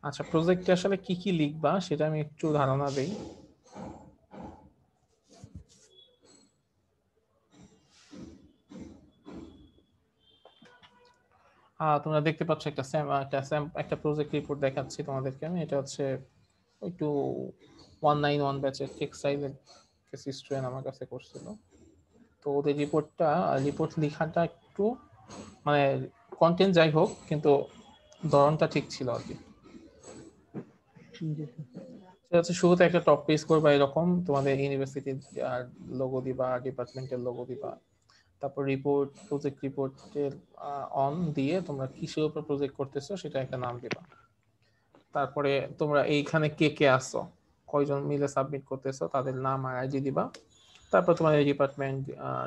আচ্ছা, প্রজেক্টে আসলে কি কি লিখবা সেটা আমি একটু ধারণা দেই। তোমরা দেখতে পাচ্ছ একটা প্রজেক্ট রিপোর্ট দেখাচ্ছি তোমাদেরকে আমি। এটা হচ্ছে একটু 191 ব্যাচের টেক্সটাইলের স্টুডেন্ট আমার কাছে করছিল। তো ওদের রিপোর্ট লেখাটা একটু মানে কন্টেন্ট যাই হোক, কিন্তু ধরনটা ঠিক ছিল আর কি। সেটা হচ্ছে শুরুতে একটা টপ পেজ করবা, এরকম তোমাদের ইউনিভার্সিটির লোগো দিবা, ডিপার্টমেন্টের লোগো দিবা। তারপর প্রজেক্ট রিপোর্টের অন দিয়ে তোমরা কিসের উপর প্রজেক্ট করতেছো সেটা একটা নাম দিবা। তারপরে তোমরা এইখানে কে কে আসছো, কয়জন মিলে সাবমিট করতেছো তাদের নাম আর আইডি দিবা। তারপর তোমাদের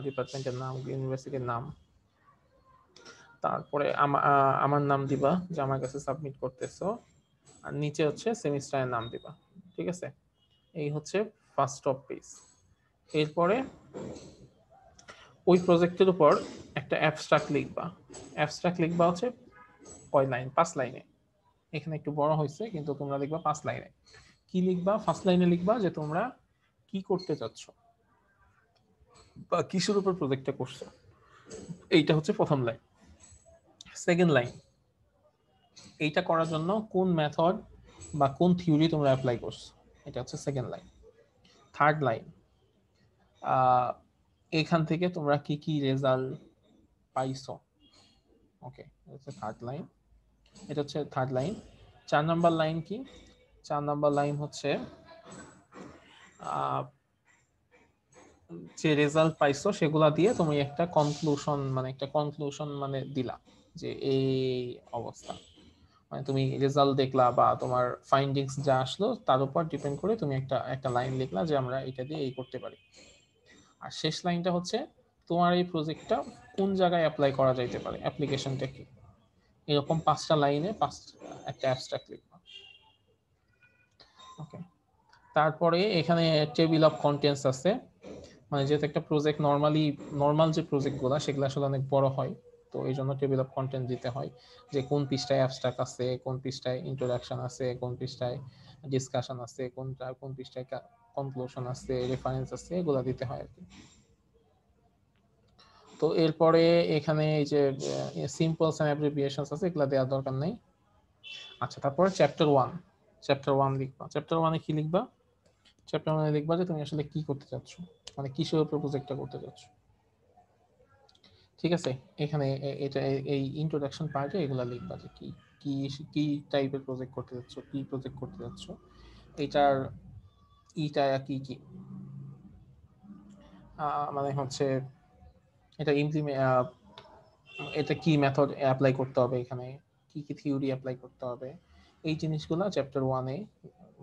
ডিপার্টমেন্টের নাম, ইউনিভার্সিটির নাম। তারপরে আমার নাম দিবা যে আমার কাছে সাবমিট করতেছো, আর নিচে হচ্ছে সেমিস্টারের নাম দিবা। ঠিক আছে, এই হচ্ছে ফার্স্ট টপ পেজ। এরপরে ওই প্রজেক্টের উপর একটা অ্যাবস্ট্রাক্ট লিখবা হচ্ছে কয় লাইন, 5 লাইনে। এখানে একটু বড় হয়েছে, কিন্তু তোমরা লিখবা 5 লাইনে। কি লিখবা? ফার্স্ট লাইনে লিখবা যে তোমরা কি করতে চাচ্ছ বা কিসের উপর প্রজেক্টটা করছো, এইটা হচ্ছে প্রথম লাইন। সেকেন্ড লাইন, এইটা করার জন্য কোন মেথড বা কোন থিওরি তোমরা অ্যাপ্লাই করছো, এটা হচ্ছে সেকেন্ড লাইন। থার্ড লাইন, এখান থেকে তোমরা কি কি রেজাল্ট পাইছো। ওকে, এটা হচ্ছে থার্ড লাইন। 4 নম্বর লাইন কি? 4 নম্বর লাইন হচ্ছে যে রেজাল্ট পাইছো সেগুলা দিয়ে তুমি একটা কনক্লুশন মানে দিলা যে এই অবস্থা। মানে তুমি রেজাল্ট দেখলা বা তোমার ফাইন্ডিংস যা আসলো তার উপর ডিপেন্ড করে তুমি একটা একটা লাইন লিখলা যে আমরা এটা দিয়ে এই করতে পারি। আর শেষ লাইনটা হচ্ছে তোমার এই প্রজেক্টটা কোন জায়গায় অ্যাপ্লাই করা যাইতে পারে, অ্যাপ্লিকেশনটা কি। এরকম 5টা লাইনে একটা অ্যাবস্ট্রাক্ট লিখবা। ওকে, তারপরে এখানে টেবিল অফ কন্টেন্টস আছে। মানে যেহেতু একটা প্রজেক্ট নর্মাল যে প্রজেক্টগুলো সেগুলো আসলে অনেক বড় হয়, তো এই জন্য টেবিল অফ কন্টেন্ট দিতে হয় যে কোন পৃষ্ঠায় অ্যাবস্ট্রাক্ট আছে, কোন পৃষ্ঠায় ইন্ট্রোডাকশন আছে, কোন পৃষ্ঠায় ডিসকাশন আছে, কোন পৃষ্ঠায় কনক্লুশন আছে, রেফারেন্স আছে, এগুলো দিতে হয় আর কি। তো এরপরে এখানে এই যে সিম্পলস এন্ড অ্যাব্রিভিয়েশনস আছে, এগুলো দেওয়ার দরকার নেই। আচ্ছা, তারপরে চ্যাপ্টার 1 লিখবা। চ্যাপ্টার 1-এ কি লিখবা? চ্যাপ্টার 1-এ লিখবা যে তুমি আসলে কি করতে চাচ্ছ, মানে কিসের উপর প্রজেক্টটা করতে চাচ্ছ। ঠিক আছে, এখানে এটা এই ইন্ট্রোডাকশন পার্টে এগুলা লিখবা যে কি কি কি টাইপের প্রজেক্ট করতে যাচ্ছ, কি প্রজেক্ট করতে যাচ্ছ, এটার ইটা কি কি মানে হচ্ছে এটা এটা কি মেথড অ্যাপ্লাই করতে হবে, এখানে কি কি থিওরি অ্যাপ্লাই করতে হবে, এই জিনিসগুলো চ্যাপ্টার 1-এ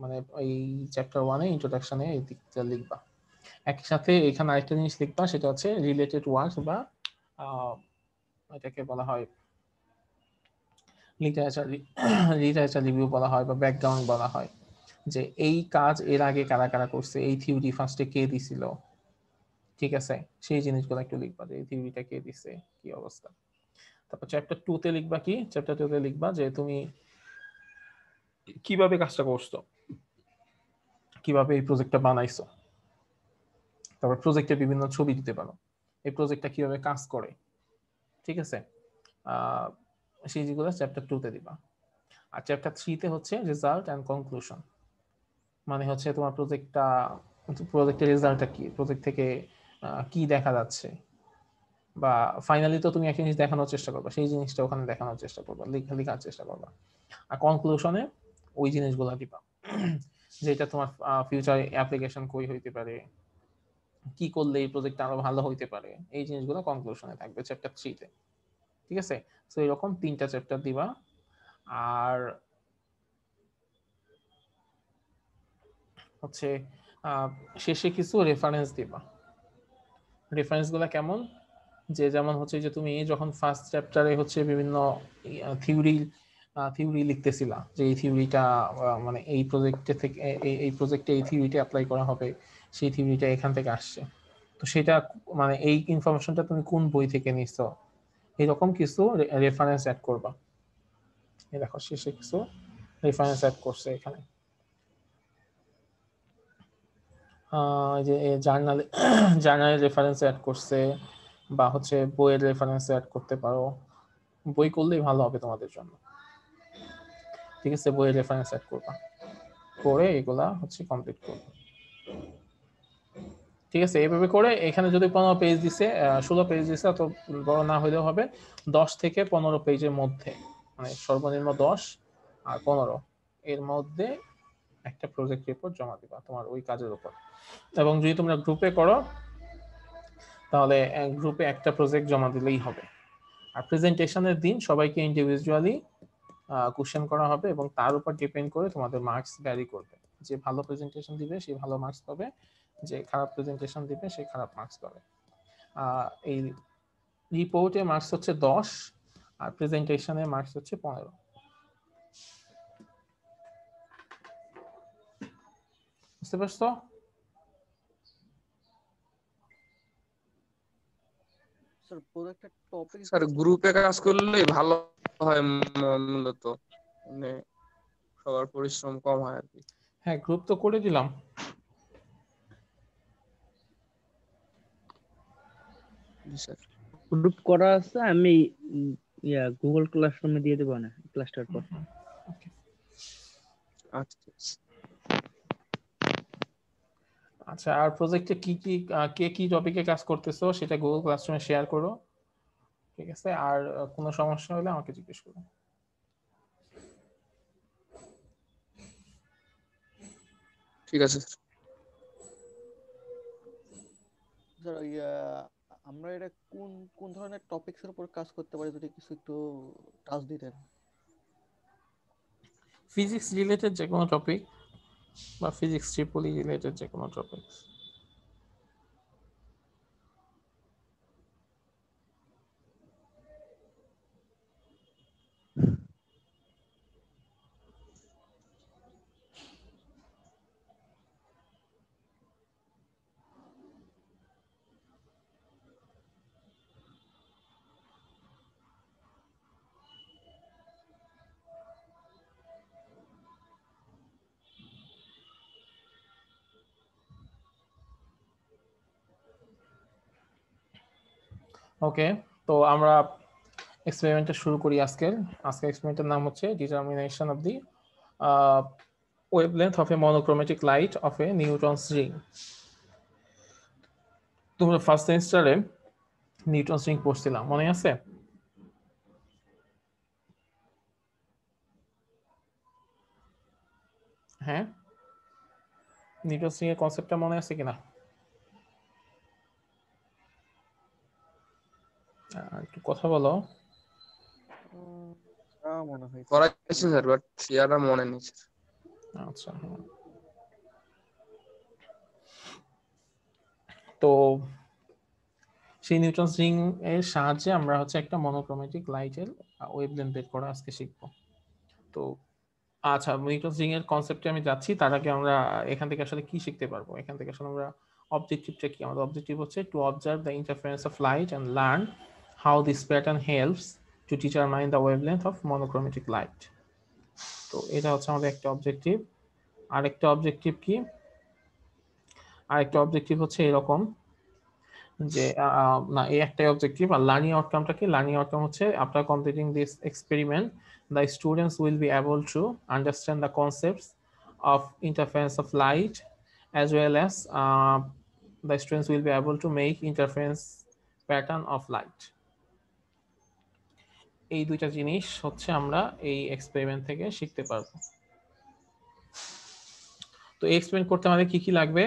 মানে এই চ্যাপ্টার 1-এ ইন্ট্রোডাকশনে এই দিকটা লিখবা। একই সাথে এখানে আরেকটা জিনিস লিখবা, সেটা হচ্ছে রিলেটেড ওয়ার্ক বা এটাকে বলা হয় লিটারেচার লিটারেচার রিভিউ বলা হয় বা ব্যাকগ্রাউন্ড বলা হয়, যে এই কাজ এর আগে কারা কারা করছে, এই থিওরি ফার্স্টে কে দিছিল। ঠিক আছে, সেই জিনিসগুলো একটু লিখবা যে এই থিওরিটা কে দিছে, কি অবস্থা। তারপর চ্যাপ্টার 2-তে লিখবা কি? চ্যাপ্টার 2-তে লিখবা যে তুমি কিভাবে কাজটা করছো, কিভাবে এই প্রজেক্টটা বানাইছো। তারপর প্রজেক্টের বিভিন্ন ছবি দিতে পারো, এই প্রজেক্টটা কিভাবে কাজ করে। ঠিক আছে, সেই যেগুলো চ্যাপ্টার 2-তে দিবা। আর চ্যাপ্টার 3-তে হচ্ছে রেজাল্ট অ্যান্ড কনক্লুশন। মানে হচ্ছে তোমার প্রজেক্টের রেজাল্টটা কি, প্রজেক্ট থেকে কি দেখা যাচ্ছে, বা ফাইনালি তো তুমি একটা জিনিস দেখানোর চেষ্টা করবা, সেই জিনিসটা ওখানে দেখানোর চেষ্টা করবা, লেখার চেষ্টা করবা। আর কনক্লুশনে ওই জিনিসগুলো দিবা যেটা তোমার ফিউচার অ্যাপ্লিকেশন কই হইতে পারে, কি করলে এই প্রজেক্ট আরো ভালো হইতে পারে, এই জিনিসগুলো কনক্লুশনে থাকবে চ্যাপ্টার 3-তে। ঠিক আছে, তো এরকম 3টা চ্যাপ্টার দিবা। আর হচ্ছে শেষে কিছু রেফারেন্স দিবা। রেফারেন্স গুলা কেমন? যে যেমন হচ্ছে যে তুমি যখন ফার্স্ট চ্যাপ্টারে হচ্ছে বিভিন্ন থিওরি থিওরি লিখতেছিলা, যে এই থিওরিটা মানে এই প্রজেক্টে থেকে এই প্রজেক্টে এই থিওরিটা অ্যাপ্লাই করা হবে, সেই থিওরিটা এখান থেকে আসছে। তো সেটা মানে এই ইনফরমেশনটা তুমি কোন বই থেকে নিছো, এরকম কিছু রেফারেন্স অ্যাড করবা। এই দেখো শেষে কিছু রেফারেন্স অ্যাড করছে এখানে। যে জার্নালে জার্নালের রেফারেন্স অ্যাড করছে, বা হচ্ছে বইয়ের রেফারেন্স অ্যাড করতে পারো। বই করলেই ভালো হবে তোমাদের জন্য। ঠিক আছে, বইয়ের রেফারেন্স অ্যাড করবা, করে এগুলা হচ্ছে কমপ্লিট করবে। ঠিক আছে, এইভাবে করে এখানে যদি 15 পেজ দিছে, 16 পেজ দিছে, অত বড় না হইলেও হবে, 10 থেকে 15 পেজের মধ্যে, মানে সর্বনিম্ন 10 আর 15 এর মধ্যে একটা প্রজেক্ট রিপোর্ট জমা দিবা তোমার ওই কাজের উপর। এবং যদি তোমরা গ্রুপে করো তাহলে গ্রুপে একটা প্রজেক্ট জমা দিলেই হবে। আর প্রেজেন্টেশনের দিন সবাইকে ইন্ডিভিজুয়ালি কোশ্চেন করা হবে, এবং তার উপর ডিপেন্ড করে তোমাদের মার্কস ভ্যারি করবে। যে ভালো প্রেজেন্টেশন দিবে সে ভালো মার্কস পাবে, যে খারাপ প্রেজেন্টেশন দিবে সে খারাপ মার্কস পাবে। এই রিপোর্টে মার্কস হচ্ছে 10 আর প্রেজেন্টেশনে মার্কস হচ্ছে 15। বুঝতে পারছো? স্যার পুরো একটা টপিক স্যার গ্রুপে কাজ করলে ভালো হয় মূলত, মানে সবার পরিশ্রম কম হয় আর কি। হ্যাঁ, গ্রুপ তো করে দিলাম। জি স্যার। গ্রুপ করা আছে, আমি গুগল ক্লাসরুমে দিয়ে দেবো না ক্লাসটার পর। আচ্ছা আচ্ছা, আর প্রজেক্টে কি কি কে কি টপিকে কাজ করতেছো সেটা গুগল ক্লাসরুমে শেয়ার করো। ঠিক আছে, আর কোনো সমস্যা হলে আমাকে জিজ্ঞেস করো। ঠিক আছে স্যার। স্যার আমরা এটা কোন কোন ধরনের টপিকসের উপর কাজ করতে পারি, যদি কিছু একটু টাচ দিতেন। ফিজিক্স রিলেটেড যে কোনো টপিক, বা ফিজিক্স ট্রিপলি রিলেটেড যে কোনো টপিক। ওকে, তো আমরা এক্সপেরিমেন্টটা শুরু করি আজকের এক্সপেরিমেন্টের নাম হচ্ছে determination of the wavelength of a monochromatic light of a Newton's ring. তোমরা ফার্স্ট সেমিস্টারে নিউটনস রিং পড়ছিলাম, মনে আছে? হ্যাঁ, নিউটনস রিং এর কনসেপ্টটা মনে আছে কিনা? একটু কথা বলো। মনে হয় করাইছি স্যার, বাট সিয়ারা মনে নেই স্যার। আচ্ছা, তো সেই নিউটনস রিং এর সাহায্যে আমরা হচ্ছে একটা মনোক্রোমেটিক লাইটের ওয়েভলেন্থ বের করা আজকে শিখবো। তো আচ্ছা, নিউটনস রিং এর কনসেপ্টে আমি যাচ্ছি, তার আগে আমরা এখান থেকে আসলে কি শিখতে পারবো। এখান থেকে আসলে আমরা অবজেক্টিভটা কি, আমাদের অবজেক্টিভ হচ্ছে to observe the interference of light and learn how this pattern helps to determine the wavelength of monochromatic light. তো এটা হচ্ছে আমাদের একটা অবজেক্টিভ। আরেকটা অবজেক্টিভ কি? আরেকটা অবজেক্টিভ হচ্ছে এরকম যে না, এই একটাই অবজেক্টিভ। আর লার্নিং আউটকামটা কি? লার্নিং আউটকাম হচ্ছে after completing this experiment the students will be able to understand the concepts of interference of light, as well as the students will be able to make interference pattern of light. এই দুইটা জিনিস হচ্ছে আমরা এই experiment থেকে শিখতে পারবো। তো এই এক্সপেরিমেন্ট করতে আমাদের কি কি লাগবে?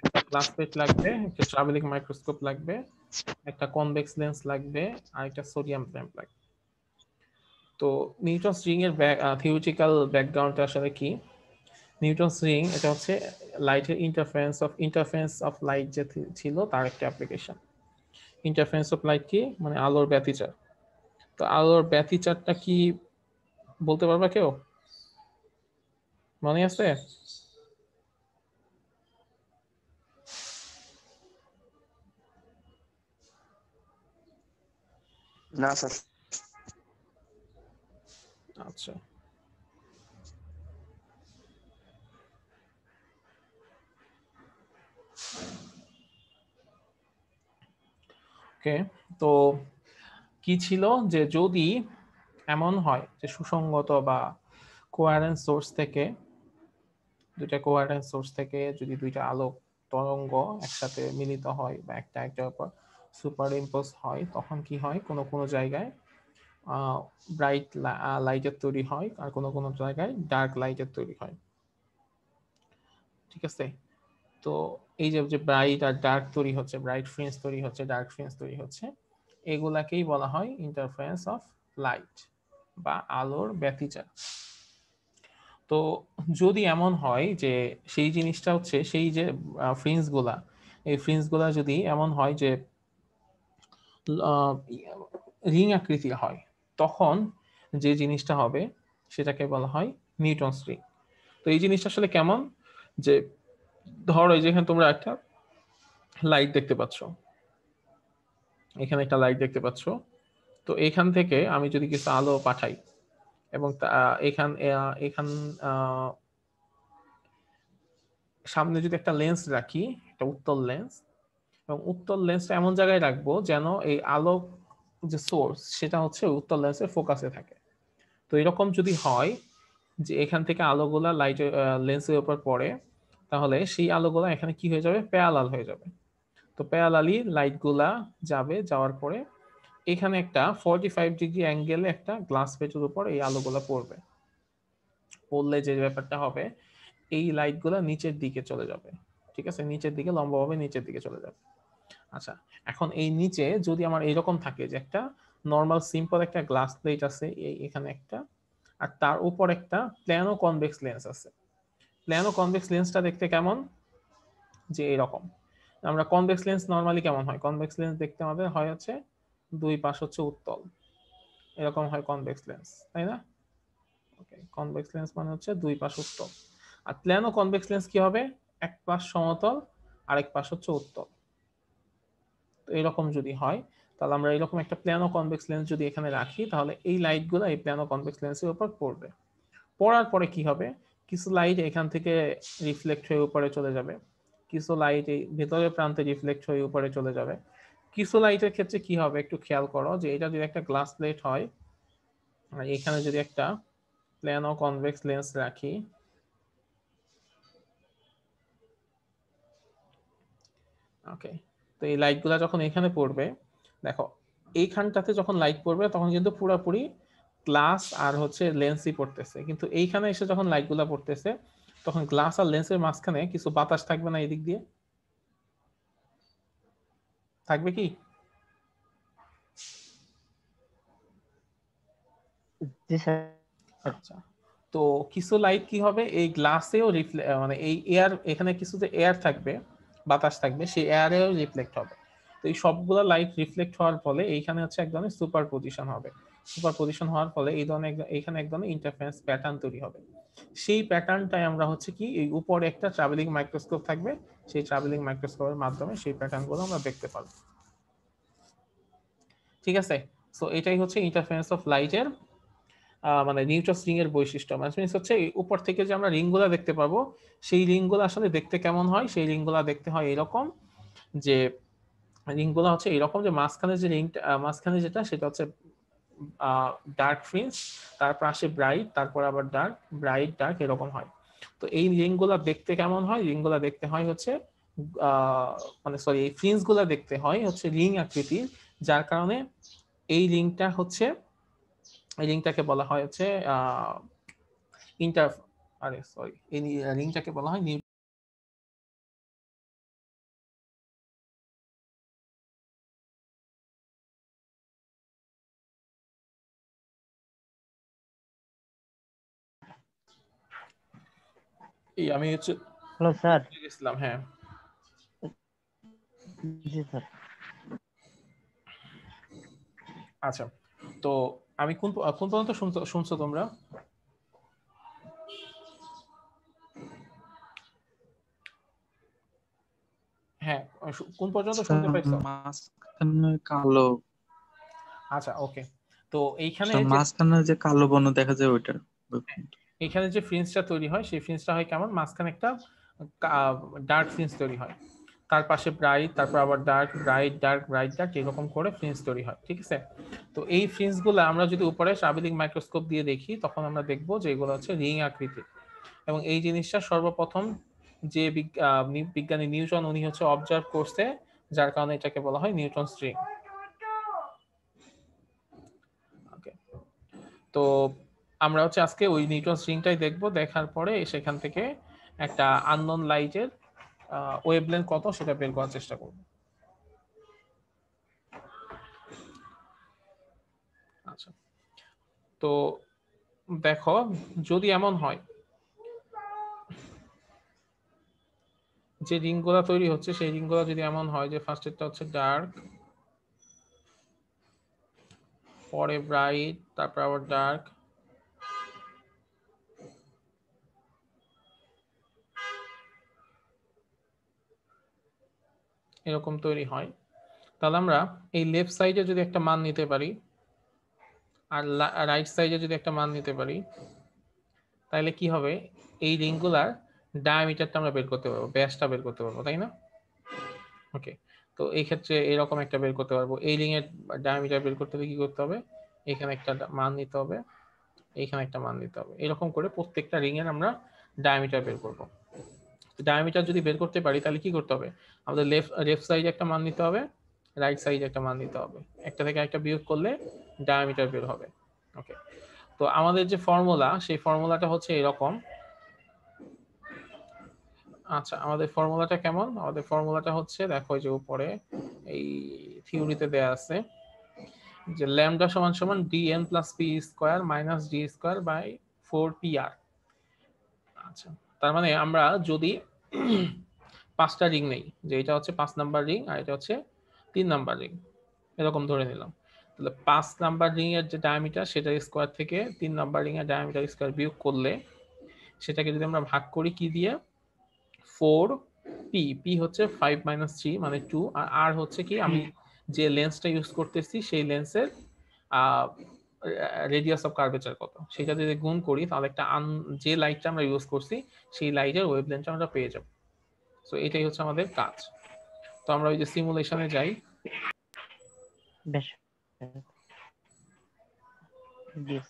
একটা গ্লাস প্লেট লাগবে, একটা ট্রাভেলিং মাইক্রোস্কোপ লাগবে, একটা কনভেক্স লেন্স লাগবে, আর একটা সোডিয়াম ল্যাম্প লাগবে। তো নিউটনস রিং এর থিওরিটিক্যাল ব্যাকগ্রাউন্ডটা আসলে কি? নিউটনস রিং এটা হচ্ছে লাইটের ইন্টারফারেন্স অফ লাইট যে ছিল তার একটা অ্যাপ্লিকেশন। ইন্টারফারেন্স অফ লাইট কি? মানে আলোর ব্যতিচার। তো আলোর ব্যতিচারটা কি বলতে পারবা কেউ? মনে আছে? না স্যার। আচ্ছা, ওকে, তো কি ছিল যে যদি এমন হয় যে সুসংগত বা কোয়ারেন্ট সোর্স থেকে, দুইটা কোয়ারেন্ট সোর্স থেকে যদি দুইটা আলোক তরঙ্গ একসাথে মিলিত হয় বা একটা একটার উপর সুপার ইম্পোজ হয়, তখন কি হয় কোনো কোনো জায়গায় ব্রাইট লাইটের তৈরি হয় আর কোনো কোনো জায়গায় ডার্ক লাইটের তৈরি হয়। ঠিক আছে, তো এই যে যে ব্রাইট আর ডার্ক তৈরি হচ্ছে, ব্রাইট ফ্রিঞ্জ তৈরি হচ্ছে, ডার্ক ফ্রিঞ্জ তৈরি হচ্ছে, এগুলাকেই বলা হয় ইন্টারফারেন্স অফ লাইট বা আলোর ব্যতিচার। তো যদি এমন হয় যে সেই জিনিসটা হচ্ছে সেই যে ফ্রিঞ্জ গুলা, এই ফ্রিঞ্জ গুলা যদি এমন হয় যে রিং আকৃতির হয়, তখন যে জিনিসটা হবে সেটাকে বলা হয় নিউটনস রিং। তো এই জিনিসটা আসলে কেমন, যে ধরো এই যেখানে তোমরা একটা লাইট দেখতে পাচ্ছ, এখানে একটা লাইট দেখতে পাচ্ছ, তো এখান থেকে আমি যদি কিছু আলো পাঠাই এবং এখান এখান আহ, সামনে যদি একটা লেন্স রাখি, একটা উত্তল লেন্স, এবং উত্তল লেন্সটা এমন জায়গায় রাখবো যেন এই আলো যে সোর্স সেটা হচ্ছে উত্তল লেন্সের ফোকাসে থাকে। তো এরকম যদি হয় যে এখান থেকে আলোগুলা লাইটের লেন্সের উপর পড়ে, তাহলে সেই আলোগুলা এখানে কি হয়ে যাবে, প্যারালাল হয়ে যাবে। তো প্যারালালি লাইটগুলা যাবে, যাওয়ার পরে এখানে একটা 45 ডিগ্রি অ্যাঙ্গেলে একটা গ্লাস প্লেটের উপর এই আলোগুলা পড়বে। পড়লে যে ব্যাপারটা হবে, এই লাইটগুলা নিচের দিকে চলে যাবে। ঠিক আছে, নিচের দিকে লম্বাভাবে নিচের দিকে চলে যাবে। আচ্ছা, এখন এই নিচে যদি আমার এইরকম থাকে যে একটা নর্মাল সিম্পল একটা গ্লাস প্লেট আছে, এখানে একটা, আর তার উপর একটা প্ল্যানো কনভেক্স লেন্স আছে। প্ল্যানো কনভেক্স লেন্সটা দেখতে কেমন, যে এরকম। আমরা কনভেক্স লেন্স নরমালি কেমন হয়, কনভেক্স লেন্স দেখতে আমাদের হয় হচ্ছে দুই পাশ হচ্ছে উত্তল, এরকম হয় কনভেক্স লেন্স, তাই না? ওকে, কনভেক্স লেন্স মানে হচ্ছে দুই পাশ উত্তল। আর প্ল্যানো কনভেক্স লেন্স কি হবে, এক পাশ সমতল আরেক পাশ হচ্ছে উত্তল। তো এরকম যদি হয়, তাহলে আমরা এরকম একটা প্ল্যানো কনভেক্স লেন্স যদি এখানে রাখি, তাহলে এই লাইটগুলো এই প্ল্যানো কনভেক্স লেন্সের উপর পড়বে। পড়ার পরে কি হবে, কিছু লাইট এখান থেকে রিফ্লেক্ট হয়ে উপরে চলে যাবে, কিছু লাইট এই ভেতরের প্রান্তে রিফ্লেক্ট হয়ে উপরে চলে যাবে। কিছু লাইটের ক্ষেত্রে কি হবে একটু খেয়াল করো, যে এটা যদি একটা গ্লাস প্লেট হয় আর এখানে যদি একটা প্ল্যানো কনভেক্স লেন্স রাখি, ওকে, তো এই লাইটগুলো যখন এখানে পড়বে, দেখো এইখানটাতে যখন লাইট পড়বে তখন কিন্তু পুরোপুরি গ্লাস আর হচ্ছে লেন্সই পড়তেছে, কিন্তু এইখানে এসে যখন লাইটগুলো পড়তেছে তখন গ্লাস আর লেন্সের মাঝখানে কিছু বাতাস থাকবে না, এদিক দিয়ে থাকবে কি? জি স্যার। আচ্ছা, তো কিছু লাইট কি হবে এই গ্লাসেও মানে এই এয়ার, এখানে কিছু যে এয়ার থাকবে, বাতাস থাকবে, সেই এয়ারেও রিফ্লেক্ট হবে। তো এই সবগুলো লাইট রিফ্লেক্ট হওয়ার ফলে এইখানে হচ্ছে এক ধরনের সুপার পজিশন হবে। সুপার পজিশন হওয়ার ফলে এই ধরনের এইখানে এক ধরনের ইন্টারফারেন্স প্যাটার্ন তৈরি হবে। সেই প্যাটার্নটাই আমরা হচ্ছে কি, এই উপরে একটা ট্রাভেলিং মাইক্রোস্কোপ থাকবে, সেই ট্রাভেলিং মাইক্রোস্কোপের মাধ্যমে সেই প্যাটার্নগুলো আমরা দেখতে পারবো। ঠিক আছে, সো এটাই হচ্ছে ইন্টারফারেন্স অফ লাইটের মানে নিউটনস রিং এর বৈশিষ্ট্য। মানে হচ্ছে উপর থেকে যে আমরা রিংগুলা দেখতে পাবো, সেই রিংগুলো আসলে দেখতে কেমন হয়, সেই রিংগুলা দেখতে হয় এরকম, যে রিংগুলো হচ্ছে এরকম যে মাঝখানে যে রিংটা, মাঝখানে যেটা সেটা হচ্ছে ডার্ক ফ্রিঞ্জ, তারপর আসে ব্রাইট, তারপর আবার ডার্ক, ব্রাইট ডার্ক, এরকম হয়। তো এই রিংগুলা দেখতে কেমন হয়, রিংগুলা দেখতে হয় হচ্ছে মানে সরি, এই ফ্রিঞ্জ গুলা দেখতে হয় হচ্ছে রিং আকৃতির, যার কারণে এই রিংটা হচ্ছে, এই রিংটাকে বলা হয় হচ্ছে ইন্টার, আরে সরি, এই রিংটাকে বলা হয় এই আমি হচ্ছে হ্যালো স্যার। গেছিলাম, হ্যাঁ। জি স্যার। আচ্ছা, তো আমি কোন কোন পর্যন্ত শুনছো তোমরা? হ্যাঁ, কোন পর্যন্ত শুনতে পাইছো? মাঝখানে কালো, আচ্ছা, ওকে, তো এইখানে যে মাঝখানে যে কালো বর্ণ দেখা যায় ওইটা। এখানে যে ফ্রিঞ্জটা তৈরি হয় সেই ফ্রিঞ্জটা হয় কেমন, মাঝখানে একটা ডার্ক ফ্রিঞ্জ তৈরি হয়। তার পাশে ব্রাইট, তারপর আবার dark, bright dark, bright dark, এরকম করে ফ্রিঞ্জ তৈরি হয়। ঠিক আছে, তো এই ফ্রিঞ্জগুলো আমরা যদি উপরে স্বাভাবিক মাইক্রোস্কোপ দিয়ে দেখি তখন আমরা দেখবো যে এগুলো হচ্ছে রিং আকৃতির। এবং এই জিনিসটা সর্বপ্রথম যে বিজ্ঞানী নিউটন উনি হচ্ছে অবজার্ভ করছে, যার কারণে এটাকে বলা হয় নিউটনস রিং। ওকে, তো আমরা হচ্ছে আজকে ওই নিউটনস রিংটাই দেখবো, দেখার পরে সেখান থেকে একটা আননোন লাইটের ওয়েভলেন্থ কত সেটা বের করার চেষ্টা করব। আচ্ছা, তো দেখো যদি এমন হয় যে রিংগুলো তৈরি হচ্ছে সেই রিংগুলো যদি এমন হয় যে ফার্স্টেরটা হচ্ছে ডার্ক, পরে ব্রাইট, তারপর আবার ডার্ক, এরকম তৈরি হয়, তাহলে আমরা এই লেফট সাইডে যদি একটা মান নিতে পারি আর রাইট সাইডে যদি একটা মান নিতে পারি, তাহলে কি হবে, এই রিংগুলার ডায়ামিটারটা আমরা বের করতে পারবো, ব্যাসটা বের করতে পারবো, তাই না? ওকে, তো এই ক্ষেত্রে এরকম একটা বের করতে পারবো। এই রিং এর ডায়ামিটার বের করতে হলে কি করতে হবে, এখানে একটা মান নিতে হবে, এইখানে একটা মান নিতে হবে, এরকম করে প্রত্যেকটা রিং এর আমরা ডায়ামিটার বের করব। ডায়ামিটার যদি বের করতে পারি তাহলে কি করতে হবে, আমাদের লেফট সাইডে একটা মান নিতে হবে, রাইট সাইডে একটা মান নিতে হবে, একটা থেকে একটা বিয়োগ করলে ডায়ামিটার বের হবে। ওকে, তো আমাদের যে ফর্মুলা সেই ফর্মুলাটা হচ্ছে এরকম। আচ্ছা, আমাদের ফর্মুলাটা কেমন, আমাদের ফর্মুলাটা হচ্ছে দেখো যে উপরে এই থিওরিতে দেয়া আছে যে ল্যামডা সমান সমান dn plus P square minus D square by 4pr। আচ্ছা, তার মানে আমরা যদি 5টা রিং নেই, যে এটা হচ্ছে 5 নাম্বার রিং আর এটা হচ্ছে 3 নাম্বার রিং, এরকম ধরে নিলাম, তাহলে 5 নাম্বার রিং এর যে ডায়ামিটার সেটার স্কয়ার থেকে 3 নাম্বার রিং এর ডায়ামিটার স্কয়ার বিয়োগ করলে সেটাকে যদি আমরা ভাগ করি কি দিয়ে, 4p, p হচ্ছে 5 মাইনাস 3 মানে 2, আর r হচ্ছে কি আমি যে লেন্সটা ইউজ করতেছি সেই লেন্সের রেডিয়াস অফ কার্ভেচার কত সেটা যদি গুণ করি তাহলে একটা যে লাইটটা আমরা ইউজ করছি সেই লাইটের ওয়েভলেন্থটা আমরা পেয়ে যাব। সো এটাই হচ্ছে আমাদের কাজ। তো আমরা ওই যে সিমুলেশনে যাই, বেশ দিস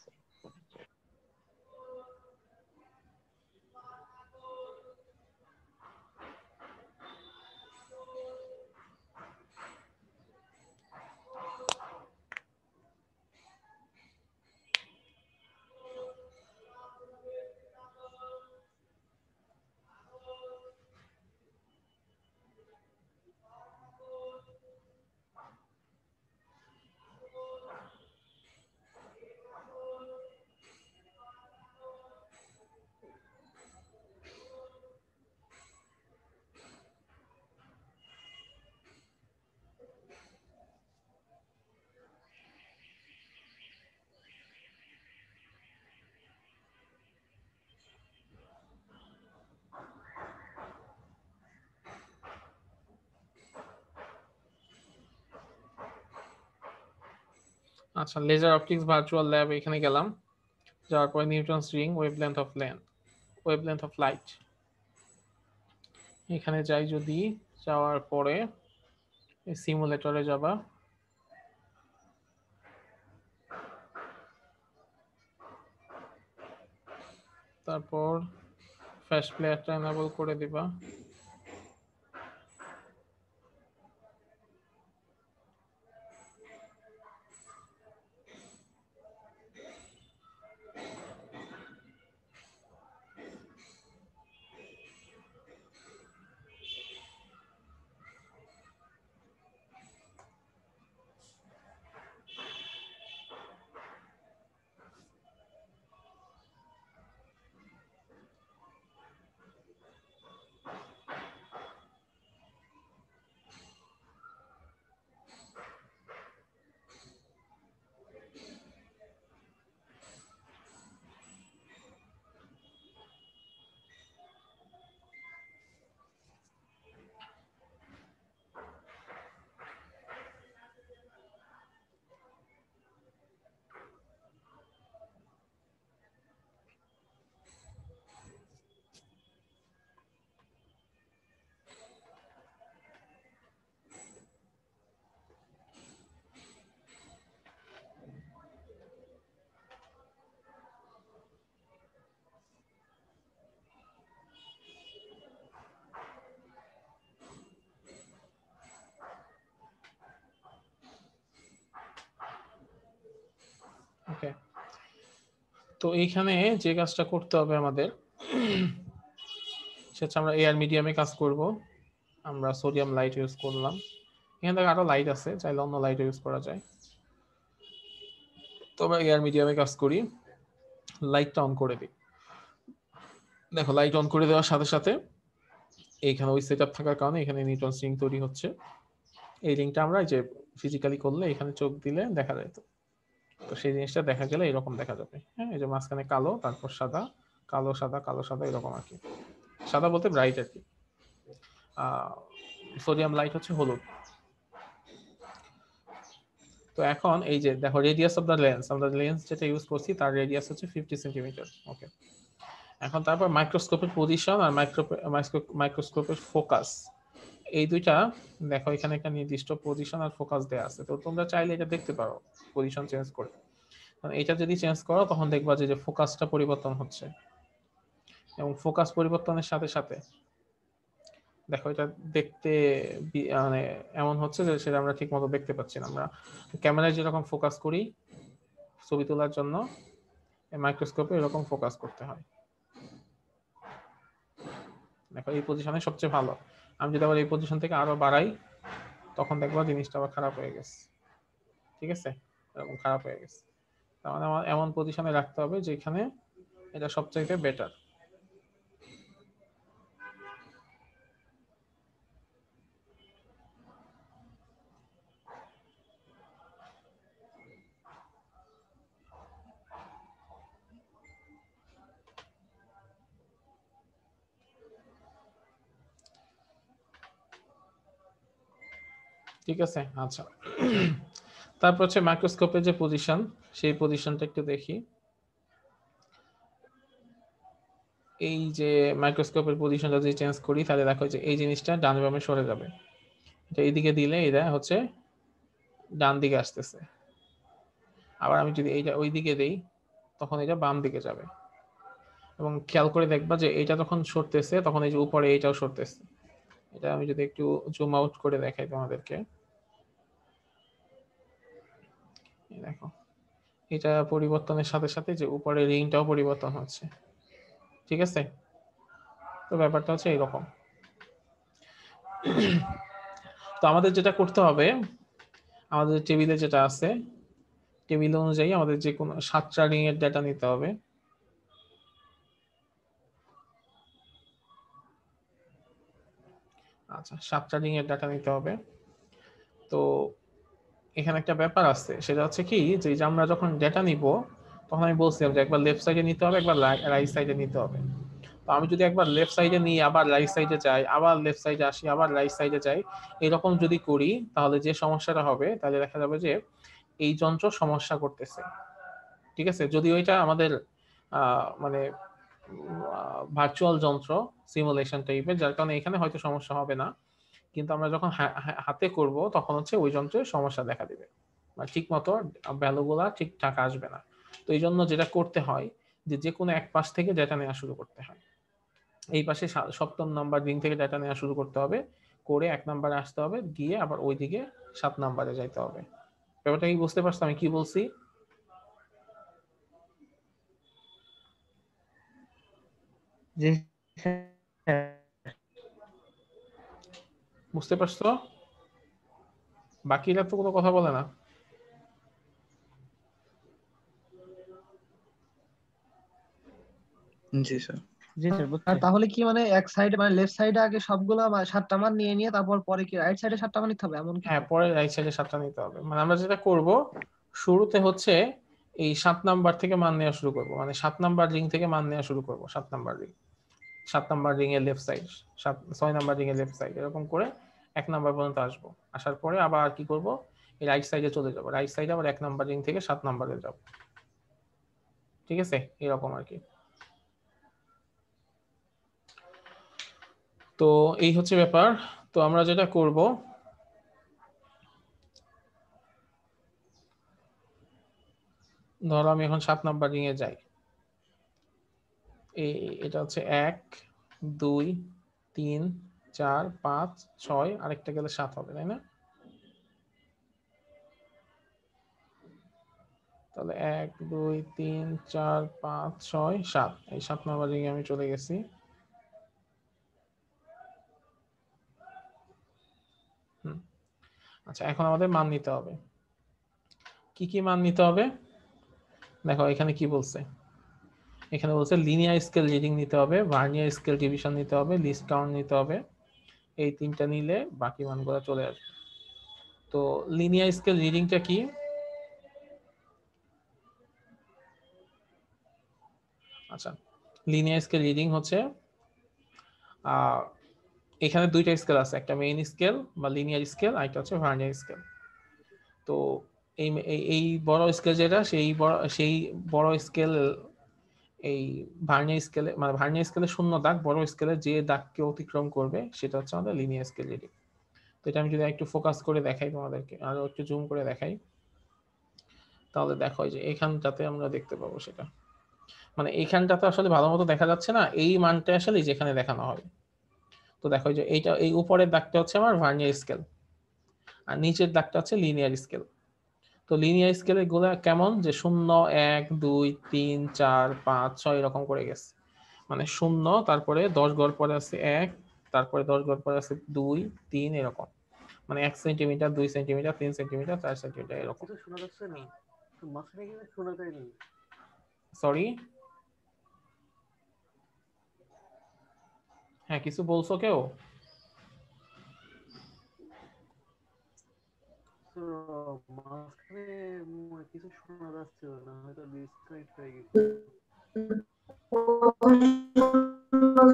আচ্ছা লেজার অপটিক্স ভার্চুয়াল ল্যাব এখানে গেলাম, যাওয়ার পরে Newton's ring wavelength of light এখানে যাই, যদি যাওয়ার পরে সিমুলেটরে যাবা, তারপর ফ্ল্যাশ প্লেয়ারটা এনেবল করে দিবা, তো এইখানে যে কাজটা করতে হবে আমাদের, সেটা আমরা এয়ার মিডিয়ামে কাজ করব। আমরা সোডিয়াম লাইট ইউজ করলাম। এখানে থেকে আরো লাইট আছে, চাইলে অন্য লাইট ইউজ করা যায়। তো আমরা এয়ার মিডিয়ামে কাজ করি, লাইটটা অন করে দিই। দেখো লাইট অন করে দেওয়ার সাথে সাথে এইখানে ওই সেটআপ থাকার কারণে এখানে নিউটন রিং তৈরি হচ্ছে। এই রিংটা আমরা যে ফিজিক্যালি করলে এখানে চোখ দিলে দেখা যায়। তো সেই জিনিসটা দেখা গেলে এরকম দেখা যাবে। হ্যাঁ, এই যে মাঝখানে কালো, তারপর সাদা, কালো সাদা, কালো সাদা, এরকম আর কি। সাদা বলতে ব্রাইট আর কি। সোডিয়াম লাইট হচ্ছে হলুদ। তো এখন এই যে দেখো রেডিয়াস অফ দ্য লেন্স, আমরা লেন্স যেটা ইউজ করছি তার রেডিয়াস হচ্ছে 50 সেন্টিমিটার। ওকে, এখন তারপর মাইক্রোস্কোপের পজিশন আর মাইক্রোস্কোপের ফোকাস, এই দুইটা দেখো এখানে একটা নির্দিষ্ট পজিশন আর ফোকাস দেয়া আছে। তো তোমরা চাইলে এটা দেখতে পারো পজিশন চেঞ্জ করে। এটা যদি চেঞ্জ করো তখন দেখবা যে ফোকাসটা পরিবর্তন হচ্ছে, এবং ফোকাস পরিবর্তনের সাথে সাথে দেখো এটা দেখতে মানে এমন হচ্ছে যে সেটা আমরা ঠিক মতো দেখতে পাচ্ছি না। আমরা ক্যামেরায় যেরকম ফোকাস করি ছবি তোলার জন্য, মাইক্রোস্কোপে এরকম ফোকাস করতে হয়। দেখো এই পজিশনে সবচেয়ে ভালো। আমি যদি আবার এই পজিশন থেকে আরো বাড়াই তখন দেখবো জিনিসটা আবার খারাপ হয়ে গেছে। ঠিক আছে, এরকম খারাপ হয়ে গেছে। তার মানে আমার এমন পজিশনে রাখতে হবে যেখানে এটা সবচাইতে বেটার। ঠিক আছে, আচ্ছা। তারপর হচ্ছে মাইক্রোস্কোপের যে পজিশন, সেই পজিশনটা একটু দেখি। এই যে মাইক্রোস্কোপের পজিশনটা যদি চেঞ্জ করি তাহলে দেখো যে এই জিনিসটা ডান বামে সরে যাবে। এটা এইদিকে দিলে এটা হচ্ছে ডান দিকে আসতেছে। আবার আমি যদি এইটা ওই দিকে দেই তখন এটা বাম দিকে যাবে। এবং খেয়াল করে দেখবা যে এটা যখন সরতেছে তখন এই যে উপরে এইটাও সরতেছে। এটা আমি যদি একটু জুম আউট করে দেখাই তোমাদেরকে, দেখো এটা পরিবর্তনের সাথে সাথে যে উপরে রিংটাও পরিবর্তন হচ্ছে। ঠিক আছে, তো ব্যাপারটা হচ্ছে এইরকম। তো আমাদের যেটা করতে হবে, আমাদের টেবিলে যেটা আছে, টেবিল অনুযায়ী আমাদের যে কোনো 7টা রিং এর ডাটা নিতে হবে। আচ্ছা, 7টা রিং এর ডাটা নিতে হবে। তো এখানে একটা ব্যাপার আছে, সেটা হচ্ছে কি যে আমরা যখন ডেটা নিব তখন আমি বলছিলাম যে একবার লেফট সাইডে নিতে হবে, একবার রাইট সাইডে নিতে হবে। তো আমি যদি একবার লেফট সাইডে নিই, আবার রাইট সাইডে যাই, আবার লেফট সাইডে আসি, আবার রাইট সাইডে যাই, এরকম যদি করি তাহলে যে সমস্যাটা হবে তাহলে দেখা যাবে যে এই যন্ত্র সমস্যা করতেছে। ঠিক আছে, যদি ওইটা আমাদের মানে ভার্চুয়াল যন্ত্র, সিমুলেশন টাইপের, যার কারণে এখানে হয়তো সমস্যা হবে না, কিন্তু আমরা যখন হাতে করব তখন হচ্ছে ওই যন্ত্রের সমস্যা দেখা দিবে, ঠিক মতো ভ্যালুগুলা ঠিকঠাক আসবে না। তো এই জন্য যেটা করতে হয় যে কোনো এক পাশ থেকে ডেটা নেওয়া শুরু করতে হয়। এই পাশে 7ম নাম্বার রিং থেকে ডেটা নেওয়া শুরু করতে হবে, করে 1 নাম্বারে আসতে হবে, গিয়ে আবার ওইদিকে 7 নাম্বারে যাইতে হবে। ব্যাপারটা কি বুঝতে পারছো আমি কি বলছি? জি স্যার। বুঝতে পারছো? বাকিরা তো কোনো কথা বলে না। জি স্যার। জি স্যার বুঝছি। আর তাহলে কি মানে এক সাইডে মানে লেফট সাইডে আগে সবগুলো 7টা মান নিয়ে নিয়ে তারপর পরে কি রাইট সাইডে 7টা মান নিতে হবে এমন হ্যাঁ, কিছু? পরে রাইট সাইডে 7টা নিতে হবে। মানে আমরা যেটা করব শুরুতে হচ্ছে এই 7 নাম্বার থেকে মান নেওয়া শুরু করব, মানে 7 নাম্বার রিং থেকে মান নেওয়া শুরু করব। 7 নাম্বার রিং, 7 নাম্বার রিং এর লেফট সাইড, 6 নাম্বার রিং এর লেফট সাইড, এরকম করে 1 নাম্বার পর্যন্ত আসবো। আসার পরে আবার কি করব, এই রাইট সাইডে চলে যাব, রাইট সাইডে আবার 1 নাম্বার রিং থেকে 7 নাম্বারে যাব। ঠিক আছে, এরকম আর কি। তো এই হচ্ছে ব্যাপার। তো আমরা যেটা করব, ধরো আমি এখন 7 নাম্বার রিং এ যাই। এটা হচ্ছে 1 2 3 4 5 6, আরেকটা গেলে 7 হবে, তাই না? তো তাহলে 1 2 3 4 5 6 7, এই 7 নাম্বার রিং আমি চলে গেছি। আচ্ছা, এখন আমাদের মান নিতে হবে। কি কি মান নিতে হবে দেখো, এখানে কি বলছে, এখানে বলছে লিনিয়ার স্কেল রিডিং নিতে হবে, ভার্নিয়ার স্কেল ডিভিশন নিতে হবে, লিস্ট কাউন্ট নিতে হবে। এই তিনটা নিলে বাকি মানগুলো চলে আসবে। তো লিনিয়ার স্কেল রিডিংটা কি? আচ্ছা, লিনিয়ার স্কেল রিডিং হচ্ছে এখানে দুইটা স্কেল আছে, একটা মেইন স্কেল বা লিনিয়ার স্কেল, আর একটা হচ্ছে ভার্নিয়ার স্কেল। তো এই এই বড় স্কেল যেটা, সেই বড় স্কেল, এই ভার্নিয়ার স্কেলে, মানে ভার্নিয়ার স্কেলে শূন্য দাগ, বড় স্কেলে যে দাগকে অতিক্রম করবে সেটা হচ্ছে আমাদের লিনিয়ার স্কেল রিডিং। তো এটা আমি যদি একটু ফোকাস করে দেখাই তোমাদেরকে, আরো একটু জুম করে দেখাই, তাহলে দেখো যে এখানটাতে আমরা দেখতে পাবো সেটা, মানে এইখানটাতে আসলে ভালো মতো দেখা যাচ্ছে না, এই মানটা আসলে যেখানে দেখানো হবে। তো দেখো যে এইটা, এই উপরের দাগটা হচ্ছে আমার ভার্নিয়ার স্কেল, আর নিচের দাগটা হচ্ছে লিনিয়ার স্কেল। তো লিনিয়ার স্কেলে গুলো কেমন, যে 0 1 2 3 4 5 6 এরকম করে গেছে, মানে 0, তারপরে 10 ঘর পরে আছে 1, তারপরে 10 ঘর পরে আছে 2 3, এরকম, মানে 1 সেন্টিমিটার 2 সেন্টিমিটার 3 সেন্টিমিটার 4 সেন্টিমিটার এরকম। কিছু শোনা যাচ্ছে না, মাঝখানে কিন্তু শোনা যায়নি। সরি, হ্যাঁ কিছু বলছো কেউ? তো মাঝখানে কিছু শোনা যাচ্ছে না, হয়তো ডিসকানেক্ট হয়ে গেছে।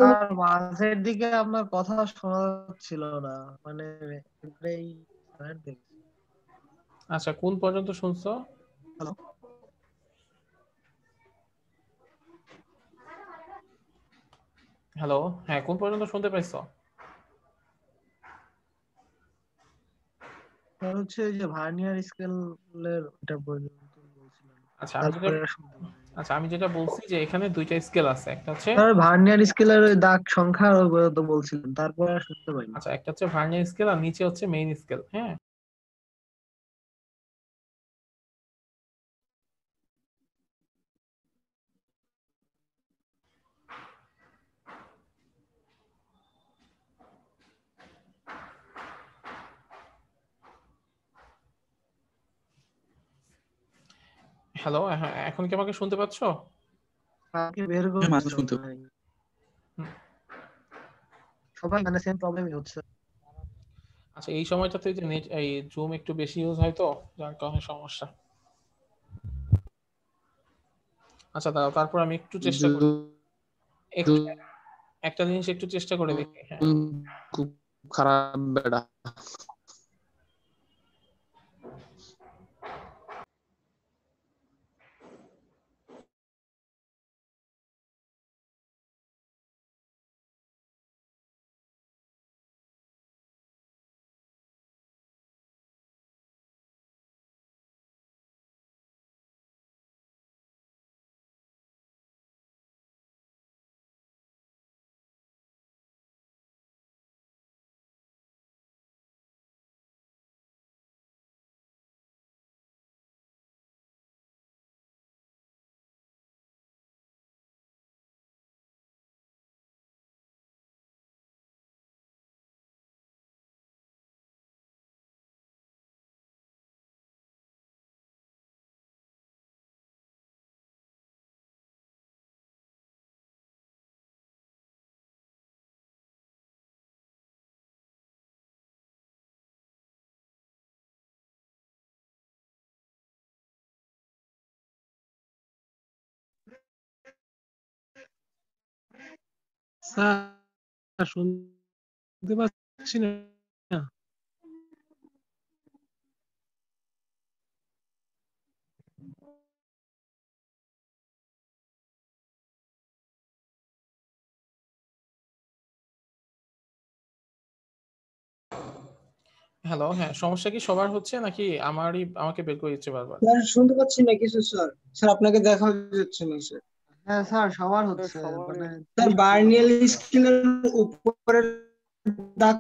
আর মাঝের দিকে আপনার কথা শোনা যাচ্ছিল না, মানে একেবারেই শোনার দিকে। আচ্ছা, কোন পর্যন্ত শুনছো? হ্যালো, হ্যালো, হ্যাঁ কোন পর্যন্ত শুনতে পাইছো? আর হচ্ছে ওই যে ভার্নিয়ার স্কেলের ওটা পর্যন্ত বলছিলেন, আচ্ছা তারপরে আর শুনতে পারিনি। আমি যেটা বলছি যে এখানে দুইটা স্কেল আছে, একটা হচ্ছে, স্যার ভার্নিয়ার স্কেলের ওই দাগ সংখ্যা ওই পর্যন্ত বলছিলেন, তারপরে আর শুনতে পাইনি। আচ্ছা একটা হচ্ছে ভার্নিয়ার স্কেল আর নিচে হচ্ছে মেইন স্কেল। হ্যাঁ, হ্যালো, এখন কি আমাকে শুনতে পাচ্ছো? কাকে বের মাঝে করছিল শুনতে ভাই, সবাই মানে সেম প্রবলেমই হচ্ছে। আচ্ছা, এই সময়টাতে যে নেট, এই জুম একটু বেশি ইউজ হয় তো, যার কারণে সমস্যা। আচ্ছা দাঁড়াও, তারপর আমি একটু চেষ্টা করি, একটু একটা জিনিস একটু চেষ্টা করে দেখি। হ্যাঁ, খুব খারাপ বেড়া। স্যার শুনতে পাচ্ছি না। হ্যালো, হ্যাঁ সমস্যা কি সবার হচ্ছে নাকি আমাকে বের করে দিচ্ছে বারবার? স্যার শুনতে পাচ্ছি না কিছু স্যার। স্যার আপনাকে দেখা যাচ্ছে না স্যার। হ্যাঁ স্যার, সবার হচ্ছে, সবারই মানে স্যার বার্নিয়াল স্কেলের উপরের দাগ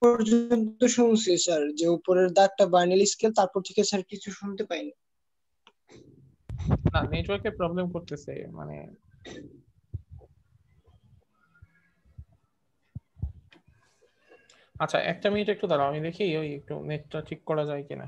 পর্যন্ত শুনছি স্যার, যে উপরের দাগটা বার্নেল স্কেল, তারপর থেকে স্যার কিছু শুনতে পাইনি। না, নেটওয়ার্কের প্রবলেম করতেছে মানে। আচ্ছা, একটা মিনিট একটু দাঁড়াও, আমি দেখি ওই একটু নেটটা ঠিক করা যায় কিনা।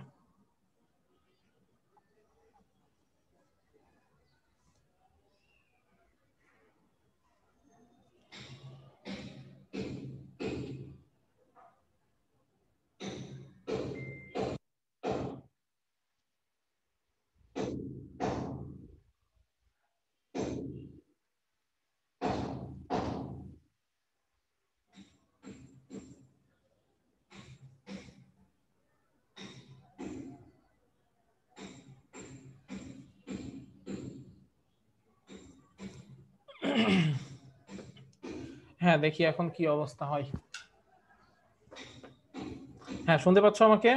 হ্যাঁ, দেখি এখন কি অবস্থা হয়। হ্যাঁ, শুনতে পাচ্ছ আমাকে?